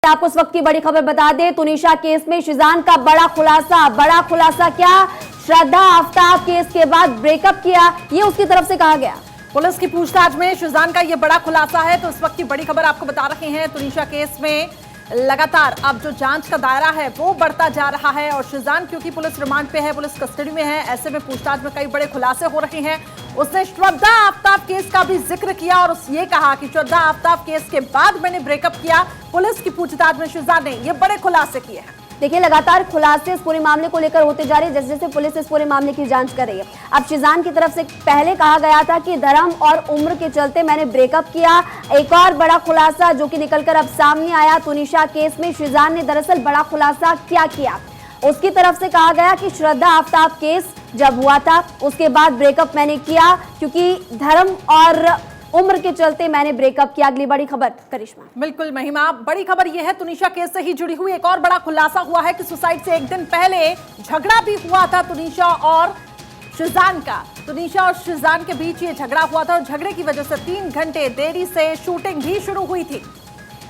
आपको इस वक्त की बड़ी खबर बता दें, तुनिशा केस में शिजान का बड़ा खुलासा क्या? श्रद्धा आफ्ताब केस के बाद ब्रेकअप किया, ये उसकी तरफ से कहा गया। पुलिस की पूछताछ में शिजान का ये बड़ा खुलासा है। तो इस वक्त की बड़ी खबर आपको बता रहे हैं, तुनिशा केस में लगातार अब जो जांच का दायरा है वो बढ़ता जा रहा है और शिजान क्योंकि पुलिस रिमांड पे है, पुलिस कस्टडी में है, ऐसे में पूछताछ में कई बड़े खुलासे हो रहे हैं। उसने श्रद्धा आफ्ताब केस का भी जिक्र किया और ये कहा कि श्रद्धा आफ्ताब केस के बाद मैंने ब्रेकअप किया। पुलिस की पूछताछ में शिजान ने ये बड़े खुलासे किए हैं। देखिए, लगातार खुलासे इस पूरे मामले को लेकर होते जा रहे हैं, जैसे जैसे पुलिस इस पूरे मामले की जांच कर रही है। अब शिजान की तरफ से पहले कहा गया था कि धर्म और उम्र के चलते मैंने ब्रेकअप किया। एक और बड़ा खुलासा जो कि निकलकर अब सामने आया, तुनिशा केस में शिजान ने दरअसल बड़ा खुलासा क्या किया। उसकी तरफ से कहा गया कि श्रद्धा आफ्ताब केस जब हुआ था उसके बाद ब्रेकअप मैंने किया क्योंकि धर्म और उम्र के चलते मैंने ब्रेकअप किया। अगली बड़ी खबर करिश्मा। बिल्कुल महिमा, बड़ी खबर यह है तुनिशा केस से ही जुड़ी हुई एक और बड़ा खुलासा हुआ है कि सुसाइड से एक दिन पहले झगड़ा भी हुआ था तुनिशा और शिजान का। तुनिशा और शिजान के बीच ये झगड़ा हुआ था और झगड़े की वजह से 3 घंटे देरी से शूटिंग भी शुरू हुई थी।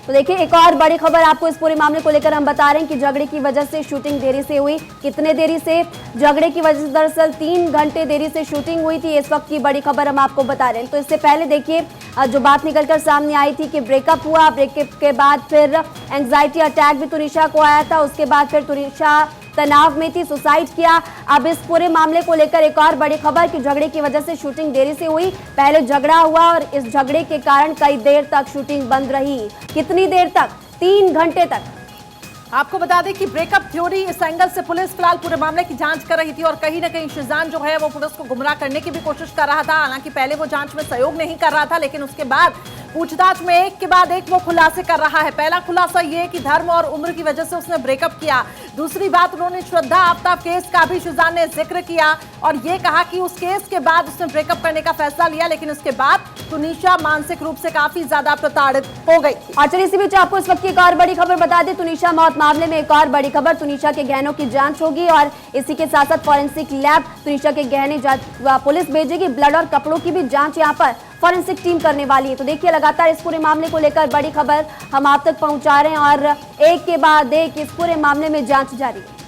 तो देखिए, एक और बड़ी खबर आपको इस पूरे मामले को लेकर हम बता रहे हैं कि झगड़े की वजह से शूटिंग देरी से हुई। कितने देरी से? झगड़े की वजह से दरअसल 3 घंटे देरी से शूटिंग हुई थी। इस वक्त की बड़ी खबर हम आपको बता रहे हैं। तो इससे पहले देखिए, जो बात निकलकर सामने आई थी कि ब्रेकअप हुआ, ब्रेकअप के बाद फिर एंग्जाइटी अटैक भी तुनिशा को आया था। उसके बाद फिर तुनिशा तनाव में थी, सुसाइड किया। अब इस पूरे मामले को लेकर एक और बड़ी खबर कि झगड़े की वजह से शूटिंग देरी से हुई। पहले झगड़ा हुआ और इस झगड़े के कारण कई देर तक शूटिंग बंद रही। कितनी देर तक? 3 घंटे तक। आपको बता दें कि ब्रेकअप थ्योरी इस एंगल से पुलिस फिलहाल पूरे मामले की जांच कर रही थी और कहीं ना कहीं शिजान जो है वो पुलिस को गुमराह करने की भी कोशिश कर रहा था। हालांकि पहले वो जांच में सहयोग नहीं कर रहा था, लेकिन उसके बाद पूछताछ में एक के बाद एक वो खुलासे कर रहा है। पहला खुलासा ये कि धर्म और उम्र की वजह से उसने ब्रेकअप किया। दूसरी बात, उन्होंने श्रद्धा आफ्ताब केस का भी शिजान ने जिक्र किया और ये कहा कि उस केस के बाद उसने ब्रेकअप करने का फैसला लिया, लेकिन उसके बाद तुनिशा मानसिक रूप से काफी ज्यादा प्रताड़ित हो गई। और चलिए इसी बीच आपको इस वक्त की एक और बड़ी खबर बता दें, तुनिशा मौत मामले में एक और बड़ी खबर। तुनिशा के गहनों की जांच होगी और इसी के साथ साथ फॉरेंसिक लैब तुनिशा के गहने पुलिस भेजेगी। ब्लड और कपड़ों की भी जांच यहाँ पर फॉरेंसिक टीम करने वाली है। तो देखिए, लगातार इस पूरे मामले को लेकर बड़ी खबर हम आप तक पहुंचा रहे हैं और एक के बाद एक इस पूरे मामले में जांच जारी है।